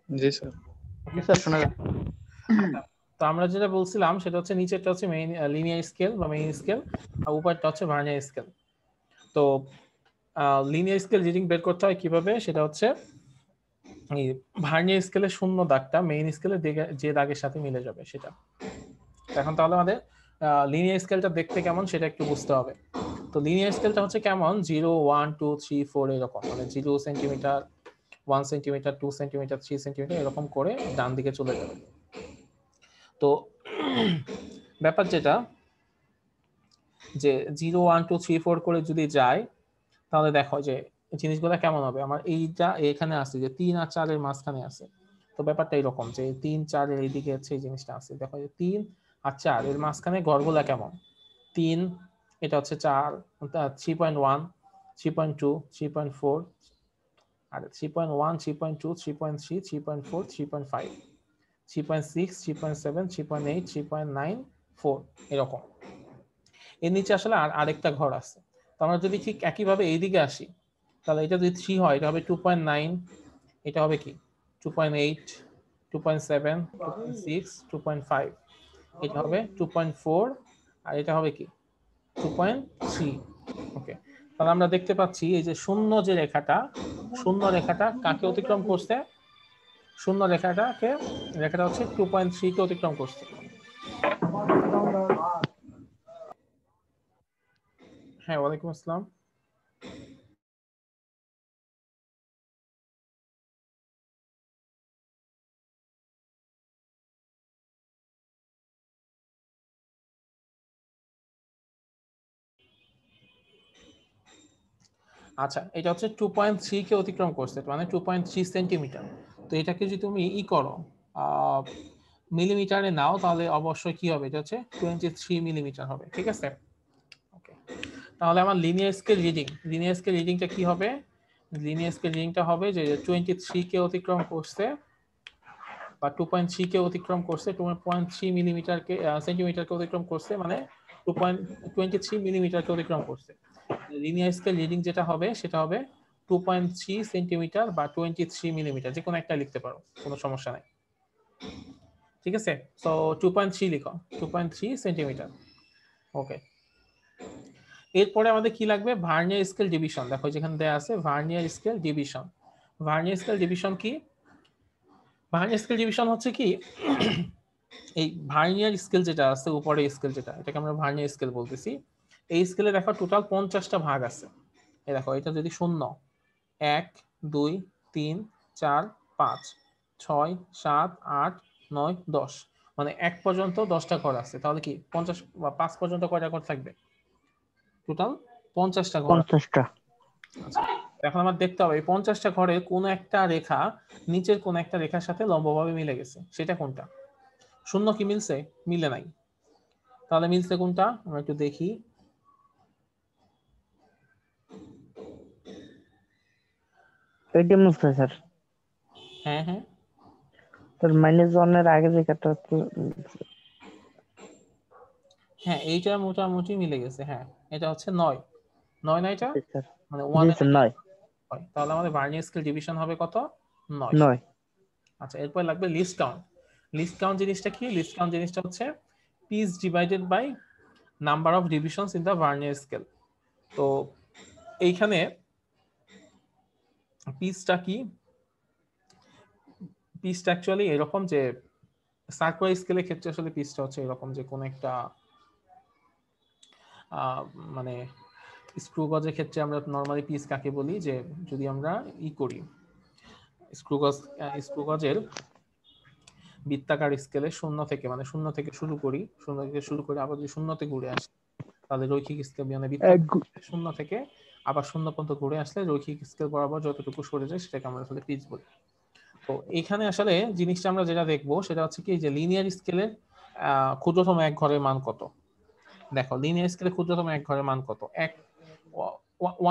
জি স্যার। স্যার শোনা যায়। তো আমরা যেটা বলছিলাম সেটা হচ্ছে নিচেরটা হচ্ছে মেইন লিনিয়ার স্কেল বা মেইন স্কেল, আর উপরটা হচ্ছে ভার্নিয়ার স্কেল। তো লিনিয়ার স্কেল রিডিং বের করতে হয় কিভাবে, সেটা হচ্ছে এই ভার্নিয়ার স্কেলের শূন্য দাগটা মেইন স্কেলের যে দাগের সাথে মিলে যাবে সেটা। এখন তাহলে আমাদের লিনিয়ার স্কেলটা দেখতে কেমন সেটা একটু বুঝতে হবে। তো লিনিয়ার স্কেলটা হচ্ছে কেমন, 0 1 2 3 4 এরকম, মানে 0 সেন্টিমিটার, 1 সেন্টিমিটার, 2 সেন্টিমিটার, 3 সেন্টিমিটার এরকম করে ডান দিকে চলে যাবে। তো ব্যাপার যেটা যে 0 1 2 3 4 করে যদি যায়, তাহলে দেখো যে জিনিসগুলো কেমন হবে। আমার এইটা এখানে আছে যে 3 আর 4 এর মাঝখানে আছে। তো ব্যাপারটা এরকম যে 3 4 এর এইদিকে হচ্ছে এই জিনিসটা আছে। দেখো যে 3 আর 4 এর মাঝখানে ঘরগুলা কেমন, 3, এটা হচ্ছে 4, 3.1, 3.2, 3.4, আর 3.1, 3.2, 3.3, 3.4, 3.5, 3.6, 3.7, 3.8, 3.9, 4 এরকম। এর নিচে আসলে আরেকটা ঘর আছে। তো আমরা যদি ঠিক একইভাবে এইদিকে আসি, তাহলে এটা যদি 3 হয়, এটা হবে 2.9, এটা হবে কি 2.8, 2.7, 2.6, 2.5, এটা হবে 2.4, আর এটা হবে কি 2.3। ওকে, তাহলে আমরা দেখতে পাচ্ছি এই যে শূন্য যে রেখাটা, শূন্য রেখাটা কাকে অতিক্রম করছে, শূন্য রেখাটা হচ্ছে 2.3 কে অতিক্রম করছে। হ্যাঁ, ওয়ালাইকুম আসসালাম। আচ্ছা, এটা হচ্ছে 2.3 কে অতিক্রম করছে, মানে 2.3 সেন্টিমিটার। তো এটাকে যদি তুমি করো মিলিমিটারে নাও, তাহলে অবশ্যই কি হবে, এটা হচ্ছে 23 মিলিমিটার হবে। ঠিক আছে, ওকে। তাহলে আমার লিনিয়ার স্কেল রিডিংটা কি হবে, লিনিয়ার স্কেল রিডিংটা হবে যে 23 কে অতিক্রম করছে বা 2.3 কে অতিক্রম করছে, 2.3 মিলিমিটারকে সেন্টিমিটারকে অতিক্রম করছে, মানে 2.23 মিলিমিটারকে অতিক্রম করছে। লিনিয়ার স্কেল রিডিং যেটা হবে সেটা হবে 2.3 সেন্টিমিটার বা 23 মিলিমিটার, যে কোনো একটা লিখতে পারো, কোনো সমস্যা নাই। ঠিক আছে, সো 2.3 লিখো, 2.3 সেন্টিমিটার। ওকে, এরপরে আমাদের কি লাগবে, ভার্নিয়ার স্কেল ডিভিশন। দেখো যেখানে দেয়া আছে vernier scale division. Vernier scale division কি, ভার্নিয়ার স্কেল ডিভিশন হচ্ছে কি, এই ভার্নিয়ার স্কেল যেটা আছে উপরে স্কেল যেটা, এটাকে আমরা ভার্নিয়ার স্কেল বলতেছি। এই স্কেলে দেখো টোটাল 50টা ভাগ আছে। এই দেখো, এটা যদি 0, 1 2 3 4 5 6 7 8 9 10, মানে 1 পর্যন্ত 10টা ঘর আছে। তাহলে কি 50 বা 5 পর্যন্ত কয়টা ঘর থাকবে, টোটাল 50টা ঘর। 50টা। আচ্ছা, এখন আমার দেখতে হবে এই 50টা ঘরে কোন একটা রেখা নিচের কোন একটা রেখার সাথে লম্বভাবে মিলে গেছে, সেটা কোনটা। শূন্য কি মিলছে, মিলে নাই, তাহলে মিলছে কোনটা আমরা একটু দেখি। এইটা মুছতে স্যার, হ্যাঁ হ্যাঁ, তোর -1 এর আগে যে কাটা হ্যাঁ এইটা মোটামুটি মিলে গেছে। হ্যাঁ, এটা হচ্ছে 9 9 না, এটা স্যার। মানে জি 1 স্যার, 9 হয়। তাহলে আমাদের ভার্নিয়ার স্কেল ডিভিশন হবে কত, 9। 9। আচ্ছা, এরপর লাগবে লিস্ট কাউন্ট। লিস্ট কাউন্ট জিনিসটা কি, লিস্ট কাউন্ট জিনিসটা হচ্ছে pitch divided by number of divisions in the vernier scale. তো এইখানে পিচটা কি, পিচটা অ্যাকচুয়ালি এরকম যে সার্কুলার স্কেলের ক্ষেত্রে আসলে পিচটা হচ্ছে এরকম যে কোন একটা মানে স্ক্রু গজের ক্ষেত্রে আমরা নরমালি পিচ কাকে বলি, যে যদি আমরা করি স্ক্রু গজের বৃত্তাকার স্কেলে শূন্য থেকে মানে শূন্য থেকে শুরু করে আবার যদি শূন্যতে ঘুরে আসে তাহলে রৈখিক স্কেল মানে শূন্য থেকে আবার শূন্য পর্যন্ত ঘুরে আসলে রৈখিক স্কেল বরাবর যতটুকু সরে যায় সেটাকে আমরা আসলে পিচ বলি। তো এখানে আসলে জিনিসটা আমরা যেটা দেখবো সেটা হচ্ছে কি যে লিনিয়ার স্কেলের ক্ষুদ্রতম এক ঘরের মান কত। দেখো লিনিয়ার স্কেলে ক্ষুদ্রতম এক ঘরের মান কত,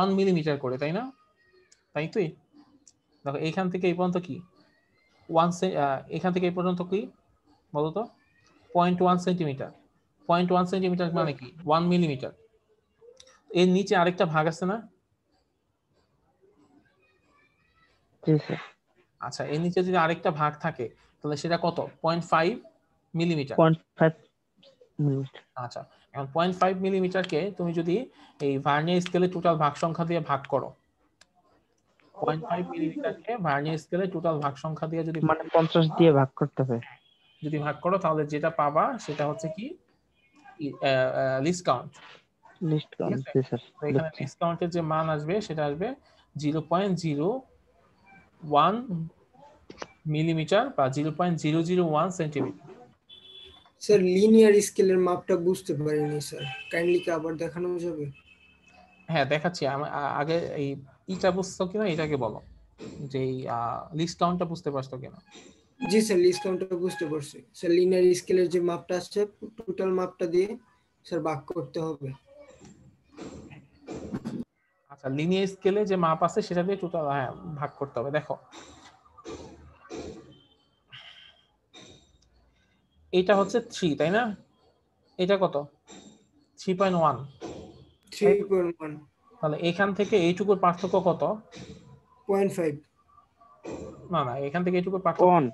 1 মিলিমিটার করে, তাই না? তাই তো দেখো এখান থেকে এই পর্যন্ত কি এখান থেকে এই পর্যন্ত কি বলতো 0.1 সেন্টিমিটার। 0.1 সেন্টিমিটার মানে কি 1 মিলিমিটার। এর নিচে আরেকটা ভাগ আছে না? আচ্ছা এর নিচে যদি আরেকটা ভাগ থাকে তাহলে সেটা কত? 0.5 মিলিমিটার। 0.5 মিলিমিটার। আচ্ছা এখন 0.5 মিলিমিটারকে তুমি যদি এই ভার্নিয়ার স্কেলে টোটাল ভাগ সংখ্যা দিয়ে ভাগ করো, 0.5 মিলিমিটারকে ভার্নিয়ার স্কেলে টোটাল ভাগ সংখ্যা দিয়ে যদি মানে 50 দিয়ে ভাগ করতে হবে, যদি ভাগ করো তাহলে যেটা পাবা সেটা হচ্ছে কি list count. List count. Sir এখানে লিস্ট কাউন্টের যে মান আসবে সেটা আসবে 0.01 মিলিমিটার বা 0.001 সেন্টিমিটার। স্যার লিনিয়ার স্কেলের মাপটা বুঝতে পারিনি স্যার, কাইন্ডলি কি আবার দেখানো যাবে? হ্যাঁ দেখাচ্ছি। আগে এই ইটা বুঝছো কিনা এটাকে বলো, যে লিস্ট কাউন্টটা বুঝতে পারছো কিনা? জি স্যার লিস্ট কাউন্টটা বুঝতে পারছি স্যার। লিনিয়ার স্কেলের যে মাপটা আসছে টোটাল মাপটা দিয়ে স্যার ভাগ করতে হবে। আচ্ছা লিনিয়ার স্কেলে যে মাপ আছে সেটা দিয়ে টোটাল ভাগ করতে হবে। দেখো এটা হচ্ছে 3, তাই না? এটা কত? 3.1। 3.1। তাহলে এখান থেকে এইটুকুর পার্থক্য কত? 0.5। না না এখান থেকে এইটুকুর পার্থক্য 1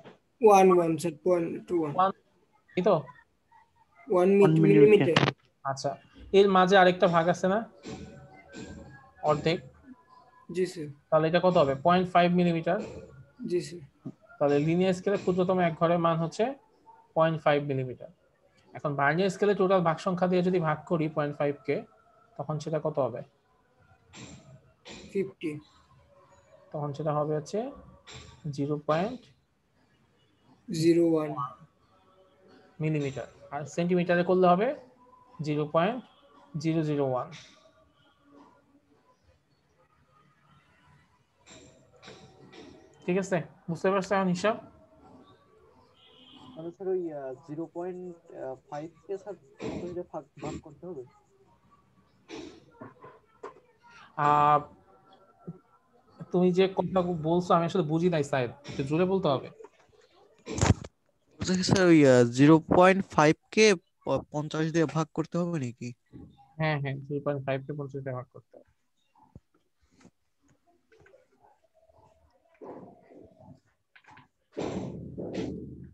স্যার 0.21। এই তো 1 মিলিমিটার। আচ্ছা এর মাঝে আরেকটা ভাগ আছে না, অর্ধেক? জি স্যার। তাহলে এটা কত হবে? 0.5 মিলিমিটার। জি স্যার। তাহলে লিনিয়ার স্কেলে ক্ষুদ্রতম এক ঘরের মান হচ্ছে 0.5 মিলিমিটার। এখন ভার্নিয়ার স্কেলে টোটাল ভাগ সংখ্যা দিয়ে যদি ভাগ করি 0.5 কে, তখন সেটা কত হবে? 50। তখন সেটা হবে হচ্ছে 0.01 মিলিমিটার। আর সেন্টিমিটারে করলে হবে 0.001। ঠিক আছে, বুঝতে পারছো এখন হিসাব? মানে স্যার ওই 0.5 কে স্যার ভাগ করতে হবে। তুমি যে কথা বলছো আমি আসলে বুঝি নাই স্যার, একটু জোরে বলতে হবে। স্যার ওই 0.5 কে 50 দিয়ে ভাগ করতে হবে নাকি? হ্যাঁ হ্যাঁ 0.5 কে 50 দিয়ে ভাগ করতে হবে।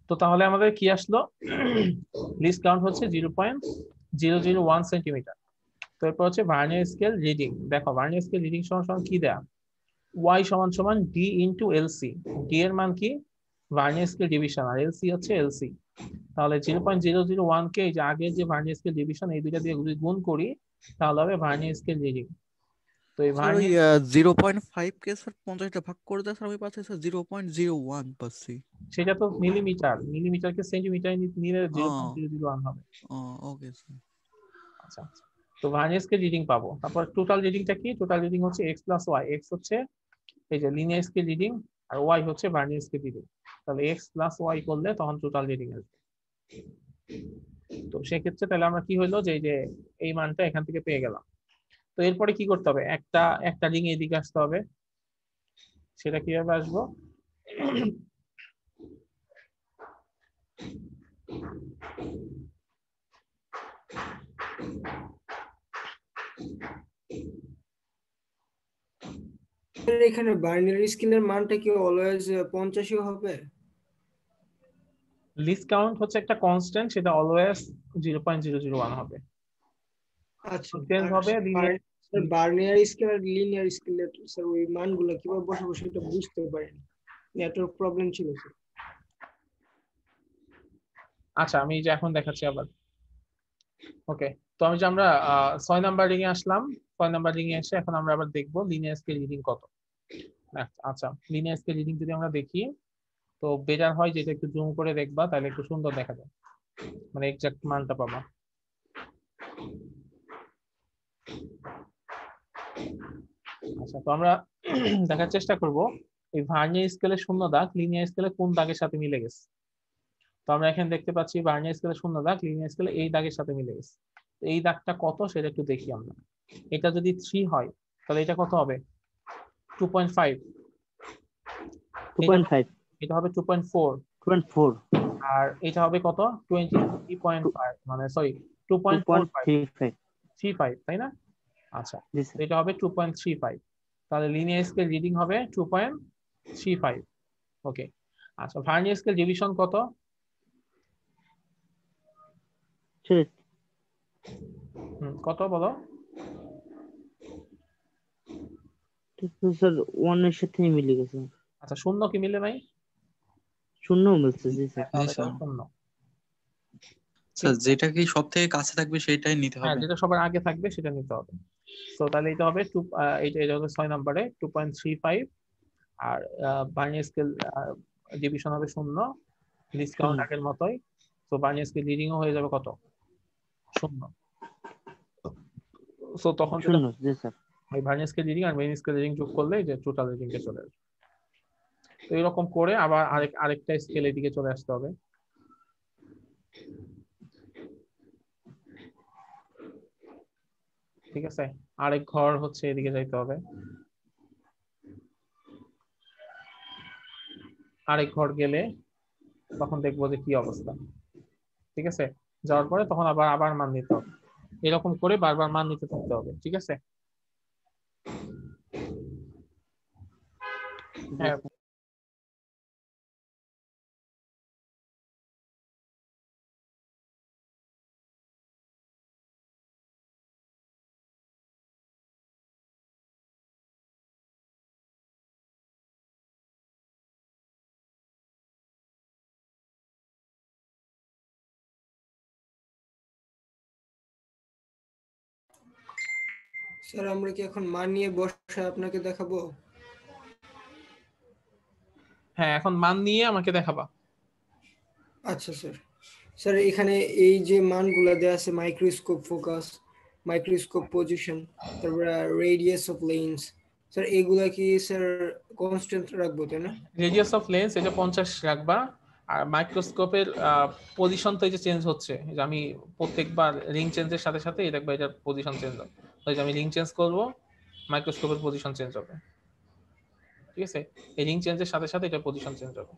তো তাহলে আমাদের কি আসলো? লিস্ট কাউন্ট হচ্ছে 0.001 সেন্টিমিটার। তো এরপর হচ্ছে ভার্নিয়ার স্কেল রিডিং। দেখো ভার্নিয়ার স্কেল রিডিং সমান কি দেয়া? y সমান সমান d ইনটু এলসি। d এর মান কি? ভার্নিয়ার স্কেল ডিভিশন, আর এলসি হচ্ছে এলসি। তাহলে 0.001 কে এই যে আগের যে ভার্নিয়ার স্কেল ডিভিশন এই দুইটা দিয়ে যদি গুণ করি তাহলে হবে ভার্নিয়ার স্কেল রিডিং। তো এই স্যার ওই ভার্নিয়ার 0.5 কে স্যার 50 দিয়ে ভাগ করে দেয় স্যার, আমি পাচ্ছি স্যার 0.01 পাচ্ছি। সেটা তো মিলিমিটার, মিলিমিটারকে সেন্টিমিটার নিলে 0.001 হবে। Okay sir. আচ্ছা তো ভার্নিয়ার স্কেল রিডিং পাবো। তারপর টোটাল রিডিংটা কি? টোটাল রিডিং হচ্ছে x প্লাস ওয়াই। x হচ্ছে এই যে লিনিয়ার স্কেল রিডিং আর y হচ্ছে ভার্নিয়ার স্কেল রিডিং। তাহলে x প্লাস ওয়াই করলে তখন টোটাল রিডিং আসবে। তো সেক্ষেত্রে তাহলে আমরা কি হইলো যে এই মানটা এখান থেকে পেয়ে গেলাম। তো এরপরে কি করতে হবে? একটা রিং এদিকে আসতে হবে। সেটা কিভাবে আসবো? এখানে বাইনারি স্কেলের মানটা কি অলওয়েজ 50 হবে? লিস্ট কাউন্ট হচ্ছে একটা কনস্ট্যান্ট, সেটা অলওয়েজ 0.001 হবে। আচ্ছা চেঞ্জ হবে স্যার বার্নিয়ার স্কেল আর লিনিয়ার স্কেলের স্যার ওই মানগুলো কিভাবে বসাবো সেটা বুঝতে পারিনি, নেটওয়ার্ক প্রবলেম ছিল স্যার। আচ্ছা আমি যে এখন দেখাচ্ছি আবার। ওকে, তো আমি যে আমরা 6 নাম্বার রিং এ আসলাম। 6 নাম্বার রিং এ এসে এখন আমরা আবার দেখবো লিনিয়ার স্কেল রিডিং কত। আচ্ছা লিনিয়ার স্কেল রিডিং যদি আমরা দেখি তো বেটার হয় যেটা একটু জুম করে দেখবা, তাহলে একটু সুন্দর দেখা যায়, মানে এক্সাক্ট মানটা পাবা। আচ্ছা তো আমরা দেখার চেষ্টা করব এই ভার্নিয়ার স্কেলের শূন্য দাগ লিনিয়ার স্কেলে কোন দাগের সাথে মিলে গেছে। তো আমরা এখানে দেখতে পাচ্ছি ভার্নিয়ার স্কেলের শূন্য দাগ লিনিয়ার স্কেলে এই দাগের সাথে মিলে গেছে। তো এই দাগটা কত সেটা একটু দেখি আমরা। এটা যদি 3 হয় তাহলে এটা কত হবে? 2.5। 2.5 এটা হবে 2.4। 2.4 আর এটা হবে কত? 23.5, মানে সরি 2.45, 35 তাই না? আচ্ছা জি স্যার। এটা হবে 2.35, তাহলে লিনিয়ার স্কেল রিডিং হবে 2.35। ওকে, আচ্ছা ভার্নিয়ার স্কেল ডিভিশন কত? কত বলো? স্যার 1 এর সাথে মিলে গেছে। আচ্ছা শূন্য কি মিলে নাই? শূন্য মিলছে। জি স্যার। তাহলে এটা শূন্য। স্যার যেটা কি সব থেকে কাছে থাকবে সেটাই নিতে হ্যাঁ হবে। যেটা সবার আগে থাকবে সেটা নিতে হবে। তো তাহলে এটা হবে এটা হবে 6 নম্বরে 2.35। আর ভার্নিয়ার স্কেল ডিভিশন হবে শূন্য, ডিসকাউন্ট আগের মতোই। তো ভার্নিয়ার স্কেল রিডিংও হয়ে যাবে কত? শূন্য। সো তখন শূন্য। জি স্যার। ওই ভার্নিয়ার স্কেল রিডিং আর মেইন স্কেল রিডিং যোগ করলে যে টোটাল রিডিংটা চলে আসবে। তো এরকম করে আবার আরেকটা স্কেল এদিকে চলে আসতে হবে। ঠিক আছে, আরেক ঘর হচ্ছে এদিকে যাইতে হবে, আরেক ঘর গেলে তখন দেখবো যে কি অবস্থা। ঠিক আছে, যাওয়ার পরে তখন আবার মান নিতে হবে, এরকম করে বারবার মান নিতে থাকতে হবে। ঠিক আছে, হ্যাঁ স্যার আমরা কি এখন মান নিয়ে বসে আপনাকে দেখাবো? হ্যাঁ এখন মান নিয়ে আমাকে দেখাবা। আচ্ছা স্যার। স্যার এখানে এই যে মানগুলো দেওয়া আছে, মাইক্রোস্কোপ ফোকাস, মাইক্রোস্কোপ পজিশন, তারপরে রেডিয়াস অফ লেন্স, স্যার এগুলা কি স্যার কনস্ট্যান্ট রাখবো তাই না? রেডিয়াস অফ লেন্স এটা 50 রাখবা। আর মাইক্রোস্কোপের পজিশন তো এই যে চেঞ্জ হচ্ছে, যে আমি প্রত্যেকবার রিং চেঞ্জের সাথে সাথে এই দেখবা এটার পজিশন চেঞ্জ হবে। তো আমি রিং চেঞ্জ করব, মাইক্রোস্কোপের পজিশন চেঞ্জ হবে। ঠিক আছে, এই রিং চেঞ্জের সাথে সাথে এটা পজিশন চেঞ্জ হবে।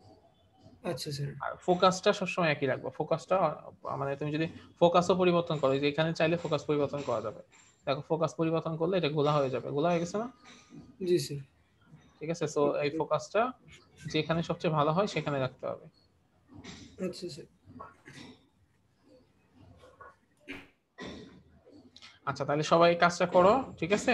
আচ্ছা স্যার। আর ফোকাসটা সবসময় একই রাখবো। ফোকাসটা মানে তুমি যদি ফোকাসও পরিবর্তন করো, যে এখানে চাইলে ফোকাস পরিবর্তন করা যাবে। দেখো ফোকাস পরিবর্তন করলে এটা গোলা হয়ে যাবে, গোলা হয়ে গেছে না? জি স্যার। ঠিক আছে, সো এই ফোকাসটা যেখানে সবচেয়ে ভালো হয় সেখানে রাখতে হবে। আচ্ছা স্যার। আচ্ছা তাহলে সবাই কাজটা করো, ঠিক আছে?